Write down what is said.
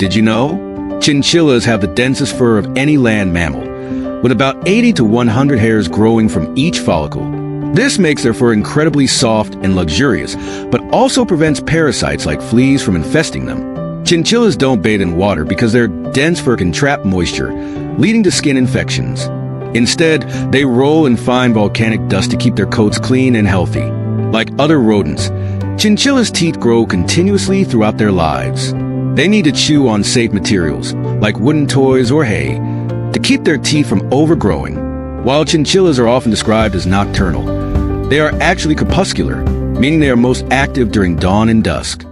Did you know? Chinchillas have the densest fur of any land mammal, with about 80 to 100 hairs growing from each follicle. This makes their fur incredibly soft and luxurious, but also prevents parasites like fleas from infesting them. Chinchillas don't bathe in water because their dense fur can trap moisture, leading to skin infections. Instead, they roll in fine volcanic dust to keep their coats clean and healthy. Like other rodents, chinchillas' teeth grow continuously throughout their lives. They need to chew on safe materials, like wooden toys or hay, to keep their teeth from overgrowing. While chinchillas are often described as nocturnal, they are actually crepuscular, meaning they are most active during dawn and dusk.